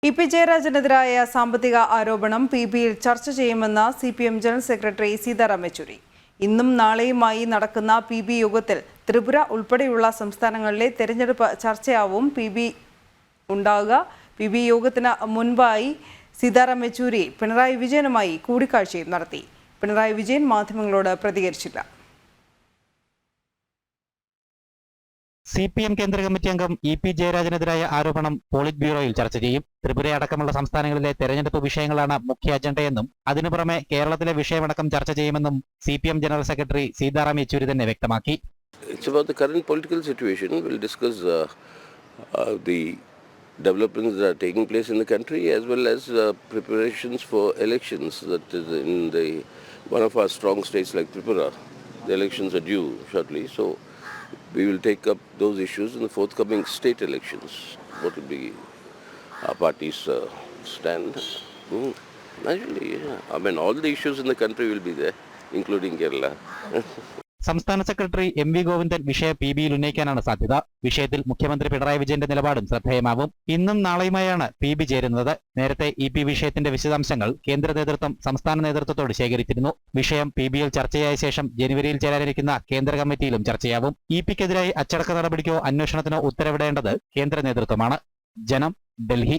EP. ജയരാജനെതിരായ സാമ്പത്തിക ആരോപണം പി.ബിയിൽ ചർച്ച ചെയ്യുമെന്ന് CPM general secretary Sitaram Yechury. ഇന്നും നാളെയുമായി നടക്കുന്ന പി.ബി യോഗത്തിൽ ത്രിപുര ഉൾപ്പെടെയുള്ള സംസ്ഥാനങ്ങളിലെ തെരഞ്ഞെടുപ്പ് ചർച്ചയാവും പി.ബി ഉണ്ടാകുക. പി.ബി യോഗത്തിന് മുൻപായി സീതാറാം യെച്ചൂരി പിണറായി വിജയനുമായി കൂടിക്കാഴ്ചയും നടത്തി. പിണറായി വിജയൻ മാധ്യമങ്ങളോട് പ്രതികരിച്ചില്ല. CPM കേന്ദ്ര കമ്മിറ്റി അംഗം ഇ.പി. ജയരാജനെതിരായ ആരോപണം പോളിറ്റ് ബ്യൂറോയിൽ ചർച്ച ചെയ്യും. ത്രിപുരയടക്കമുള്ള സംസ്ഥാനങ്ങളിലെ തെരഞ്ഞെടുപ്പ് വിഷയങ്ങളാണ് മുഖ്യ അജണ്ടയെന്നും അതിനു പുറമെ കേരളത്തിലെ വിഷയമടക്കം ചർച്ച ചെയ്യുമെന്നും CPM general secretary Sitaram Yechury തന്നെ വ്യക്തമാക്കി. It's about the current political situation. We'll discuss the developments that are taking place in the country as well as preparations for elections. That is in one of our strong states like Tripura. The elections are due shortly, so we will take up those issues in the forthcoming state elections. What will be our party's stand? Naturally, yeah. I mean, all the issues in the country will be there, including Kerala. സംസ്ഥാന secretary M.V. Govindan വിഷയം പി.ബിയിൽ ഉന്നയിക്കാനാണ് സാധ്യത. വിഷയത്തിൽ മുഖ്യമന്ത്രി പിണറായി വിജയന്റെ നിലപാടും ശ്രദ്ധേയമാവും. ഇന്നും നാളെയുമായാണ് പി.ബി ചേരുന്നത്. നേരത്തെ ഇ.പി. വിഷയത്തിന്റെ വിശദാംശങ്ങൾ കേന്ദ്ര നേതൃത്വം സംസ്ഥാന നേതൃത്വത്തോട് ശേഖരിച്ചിരുന്നു. വിഷയം പി.ബിയിൽ ചർച്ചയായ ശേഷം ജനുവരിയിൽ ചേരാനിരിക്കുന്ന കേന്ദ്ര കമ്മിറ്റിയിലും ചർച്ചയാവും. ഇ.പിക്കെതിരായി അച്ചടക്ക നടപടിക്കോ അന്വേഷണത്തിനോ ഉത്തരവിടേണ്ടത് കേന്ദ്ര നേതൃത്വമാണ്. ജനം, ഡൽഹി.